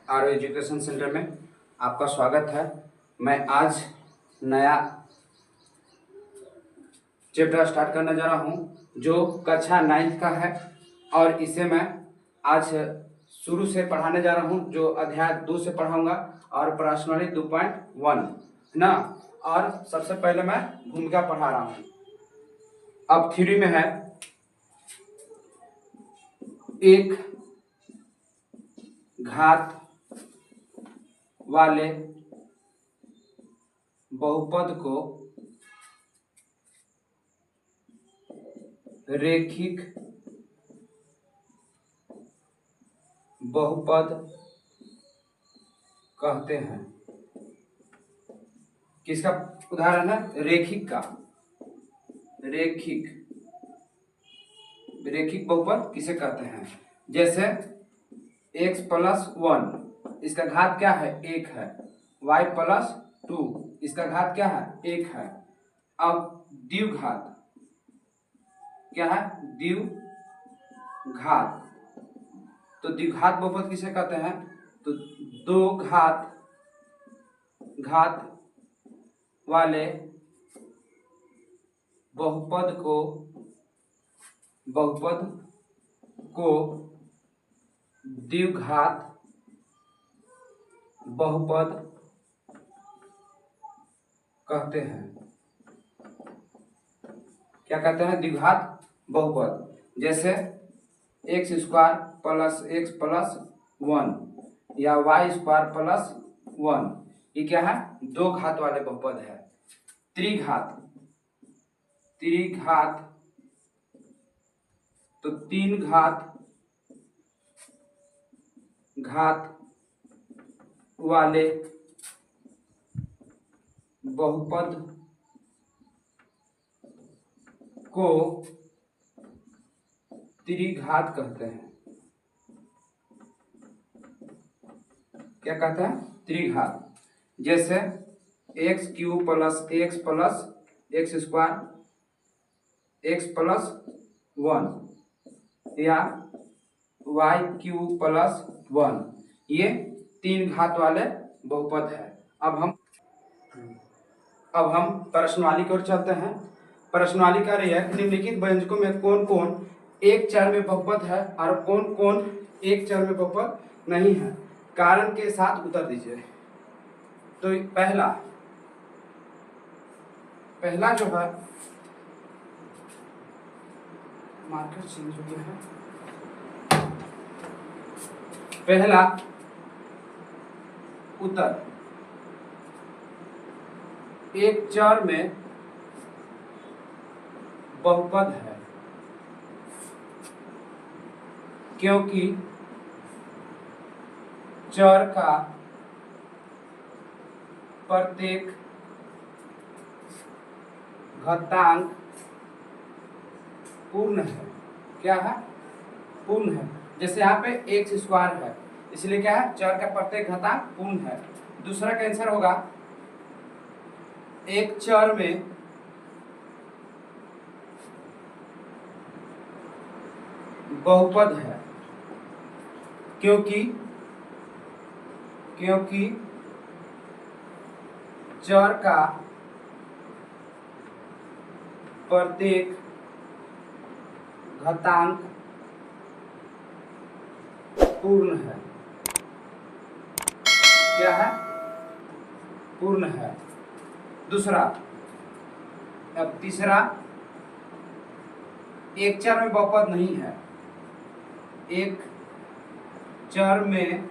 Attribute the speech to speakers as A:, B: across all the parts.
A: Are education centre में आपका स्वागत है। मैं आज नया चैप्टर स्टार्ट करने जा रहा हूं जो कक्षा 9 का है और इसे मैं आज शुरू से पढ़ाने जा रहा हूं, जो अध्याय 2 से पढ़ाऊंगा और प्रश्नावली 2.1 है ना। और सबसे पहले मैं भूमिका पढ़ा रहा हूं। अब थ्योरी में है एक घात वाले बहुपद को रैखिक बहुपद कहते हैं। किसका उदाहरण है? रैखिक का। रैखिक बहुपद किसे कहते हैं? जैसे x + 1 इसका घात क्या है? 1 है। y + 2 इसका घात क्या है? 1 है। अब द्विघात क्या है? द्विघात। तो द्विघात बहुपद किसे कहते हैं? तो दो घात वाले बहुपद को द्विघात बहुपद कहते हैं। क्या कहते हैं? द्विघात बहुपद। जैसे x² + x + 1 या y² + 1, ये क्या है? दो घात वाले बहुपद है। त्रिघात तो तीन घात वाले बहुपद को त्रिघात कहते हैं। क्या कहते हैं? त्रिघात। जैसे x³ + x + x² x + 1 या y³ + 1, ये तीन घात वाले बहुपद है। अब हम प्रश्नावली की ओर चलते हैं। प्रश्नावली का रही है निम्नलिखित व्यंजकों में कौन कौन एक चर में बहुपद है और कौन कौन एक चर में बहुपद नहीं है, कारण के साथ उत्तर दीजिए। तो पहला जो है, मार्कर चेंज हो गया है। पहला उत्तर एक चर में बहुपद है क्योंकि चर का प्रत्येक घातांक पूर्ण है। क्या है? पूर्ण है। जैसे यहाँ पे x² है, इसलिए क्या है? चर का प्रत्येक घातांक पूर्ण है। दूसरा का आंसर होगा एक चर में बहुपद है क्योंकि चर का प्रत्येक घातांक पूर्ण है। क्या है? पूर्ण है। दूसरा। अब तीसरा, एक चर में बहुपद नहीं है। एक चर में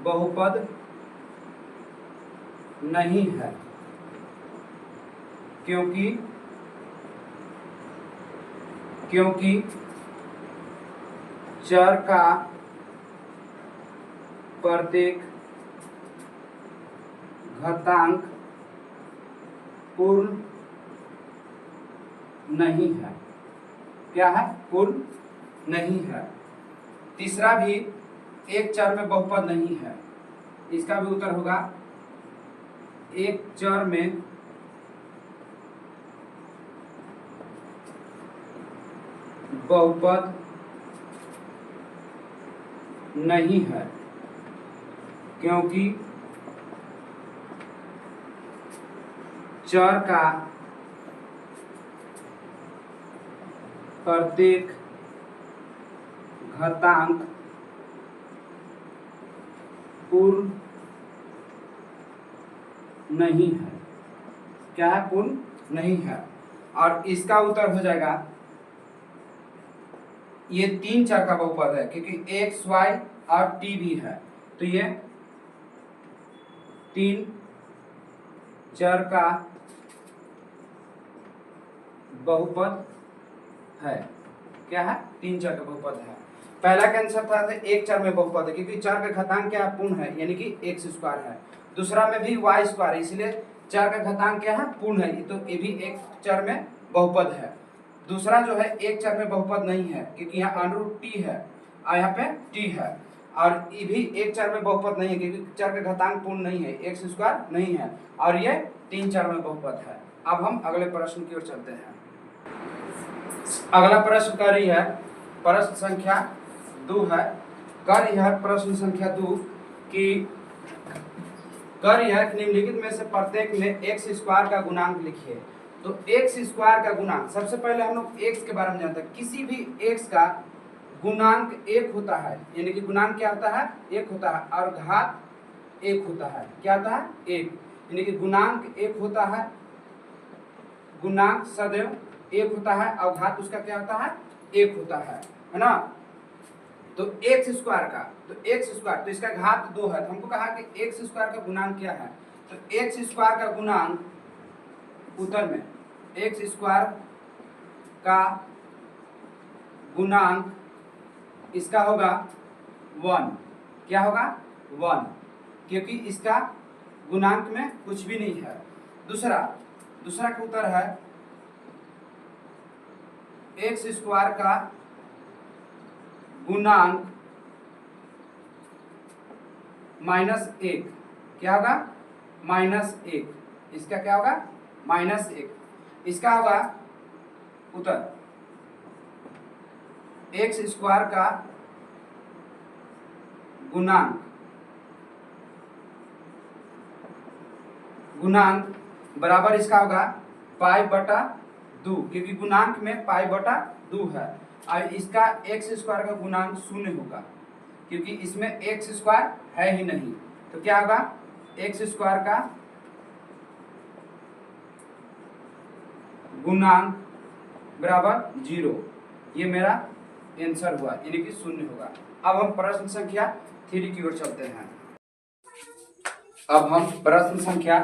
A: बहुपद नहीं है क्योंकि चर का प्रत्येक घातांक पूर्ण नहीं है। क्या है? पूर्ण नहीं है। तीसरा भी एक चर में बहुपद नहीं है। इसका भी उत्तर होगा एक चर में बहुपद नहीं है, क्योंकि चर का प्रत्येक घातांक पूर्ण नहीं है। क्या है? पूर्ण नहीं है। और इसका उत्तर हो जाएगा, ये 3 चर का बहुपद है, क्योंकि x, y और t भी है, तो ये 3 चर का बहुपद है। क्या है? 3 चर का बहुपद है। पहला का आंसर था एक चर में बहुपद है, क्योंकि चर का घातांक क्या पूर्ण है, यानी कि x स्क्वायर है। दूसरा में भी y स्क्वायर है, इसलिए चर का घातांक क्या है? पूर्ण है, तो ये भी एक चर में बहुपद है। दूसरा जो है एक चर में बहुपद नहीं है, क्योंकि यहाँ √t है और यहाँ पे t है। और ये भी एक चर में बहुपद नहीं है, क्योंकि चर का घातांक पूर्ण नहीं है, x स्क्वायर नहीं है, और ये 3 चर में बहुपद है। अब हम अगले प्रश्न की ओर चलते हैं। अगला प्रश्न कर रही है प्रश्न संख्या 2 है। कर यह प्रश्न संख्या 2 कि कर यह निम्नलिखित में से प्रत्येक में x स्क्वायर का गुणांक लिखिए। तो x स्क्वायर का गुणांक, सबसे पहले हम लोग x के बारे में जानते हैं। किसी भी x का गुणांक 1 होता है, यानी कि गुणांक क्या होता है? 1 होता है, और घात 1 होता है। क्या होता है? 1, यानी कि गुणांक 1 होता है, गुणांक सदैव 1 होता है, और घात उसका क्या होता है? 1 होता है ना। तो x स्क्वायर का, तो x स्क्वायर, तो इसका घात 2 है, तो हमको कहा कि x स्क्वायर का गुणांक क्या है। तो x स्क्वायर का गुणांक उत्तर में x स्क्वायर का गुणांक इसका होगा 1। क्या होगा? 1, क्योंकि इसका गुणांक में कुछ भी नहीं है। दूसरा का उत्तर है x स्क्वायर का गुणांक -1। क्या होगा? -1। इसका क्या होगा? -1। इसका होगा उत्तर x स्क्वायर का गुणांक बराबर इसका होगा π/2, क्योंकि गुणांक में π/2 है, और इसका x स्क्वायर का गुणांक 0 होगा, क्योंकि इसमें x स्क्वायर है ही नहीं। तो क्या होगा? x स्क्वायर का गुणांक बराबर 0। ये मेरा आंसर हुआ, यानी कि 0 होगा। अब हम प्रश्न संख्या 3 की ओर चलते हैं। अब हम प्रश्न संख्या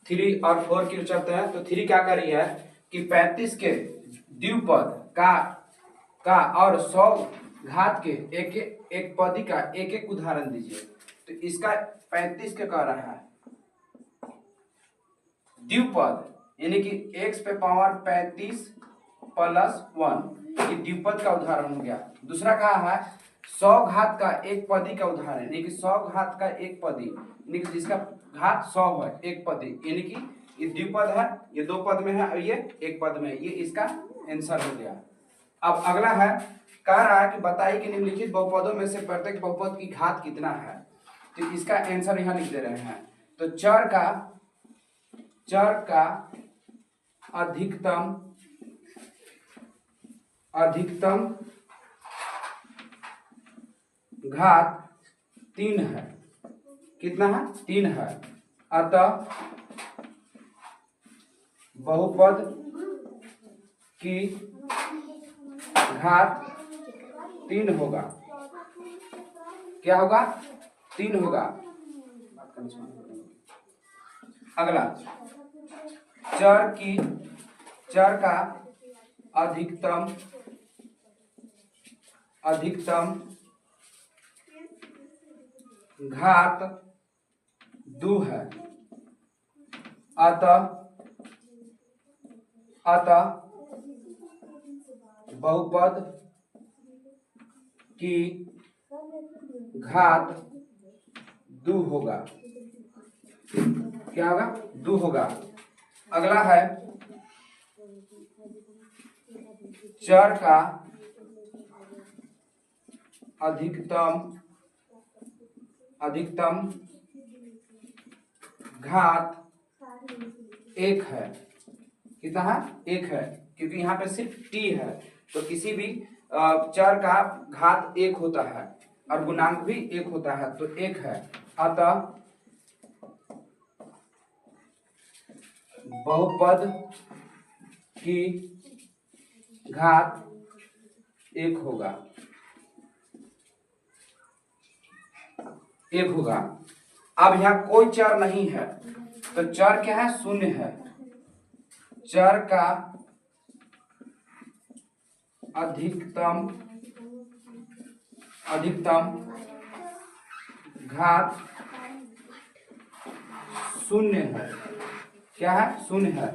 A: 3 और 4 की ओर चलते हैं। तो 3 क्या कर रही है कि 35 के द्विपद का और 100 घात के एक पदी का एक उदाहरण दीजिए। तो इसका 35 के कह रहा है द्विपद, यानी कि x पे पावर 35 + 1, ये द्विपद का उदाहरण हो गया। दूसरा कहा है 100 घात का एक पदी का उदाहरण, यानी कि 100 घात का एक पदी, यानी कि जिसका घात 100 है, एक पदी, यानी कि ये द्विपद है, ये 2 पद में है और ये 1 पद में है। ये इसका आंसर हो गया। अब अगला है, कह रहा है कि बताइए कि निम्नलिखित बहुपदों में से प्रत्येक बहुपद की घात कितना है। तो इसका आंसर यहाँ लिख दे रहे हैं। तो चर का अधिकतम घात 3 है। कितना है? 3 है। अतः बहुपद की घात 3 होगा। क्या होगा? 3 होगा। अगला, चर का अधिकतम घात 2 है। अतः बहुपद की घात 2 होगा। क्या होगा? 2 होगा। अगला है चर का अधिकतम अधिकतम घात 1 है। कितना है? 1 है, क्योंकि यहाँ पे सिर्फ t है, तो किसी भी चर का घात 1 होता है और गुणांक भी 1 होता है, तो 1 है। अतः बहुपद की घात 1 होगा, 1 होगा। अब यहाँ कोई चर नहीं है, तो चर क्या है? शून्य है। चर का अधिकतम घात 0 है। क्या है? 0 है।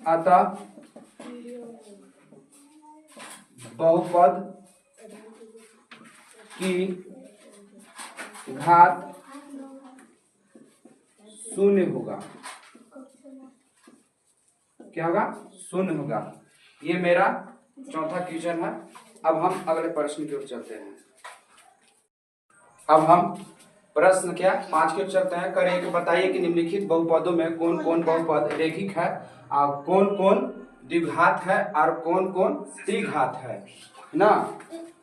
A: अतः बहुपद की घात 0 होगा। क्या होगा? 0 होगा। ये मेरा चौथा क्वेश्चन है। अब हम अगले प्रश्न की ओर चलते हैं। अब हम प्रश्न क्या 5 की ओर चलते हैं। करें कि बताइए कि निम्नलिखित बहुपदों में कौन कौन बहुपद रेखिक है और कौन कौन द्विघात है और कौन कौन त्रिघात है ना।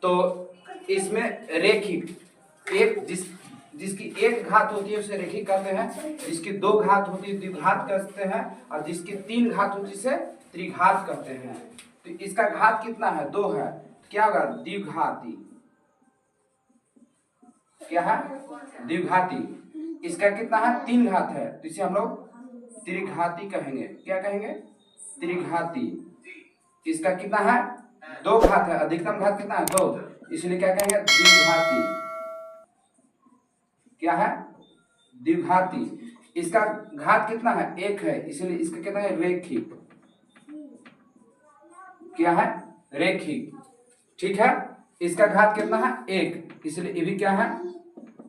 A: तो इसमें रेखिक एक जिसकी एक घात होती है उसे रेखिक कहते हैं, जिसकी 2 घात होती है द्विघात कहते हैं, और जिसकी 3 घात होती है उसे त्रिघात कहते हैं। तो इसका घात कितना है? 2 है। क्या होगा? द्विघाती। क्या है? द्विघाती। इसका कितना है? 3 घात है, तो इसे हम लोग त्रिघाती कहेंगे। क्या कहेंगे? त्रिघाती। इसका कितना है? 2 घात है, अधिकतम घात कितना है? 2, इसलिए क्या कहेंगे? द्विघाती। क्या है? द्विघाती। इसका घात कितना है? 1 है, इसलिए इसका कितना है? रेखिक। क्या है? रेखिक। ठीक है। इसका घात कितना है? 1, इसलिए ये भी क्या है?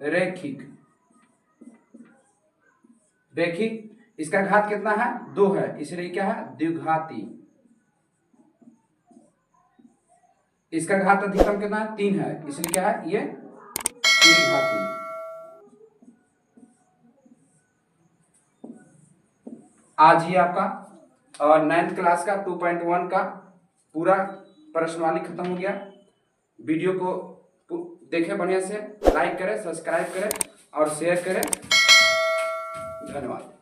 A: रेखिक। रेखिक। इसका घात कितना है? 2 है, इसलिए क्या है? द्विघाती। इसका घात अधिकतम कितना है? 3 है, इसलिए क्या है? ये त्रिघाती। आज ही आपका 9th क्लास का 2.1 का पूरा प्रश्नवाली खत्म हो गया। वीडियो को देखें बढ़िया से, लाइक करें, सब्सक्राइब करें और शेयर करें। धन्यवाद।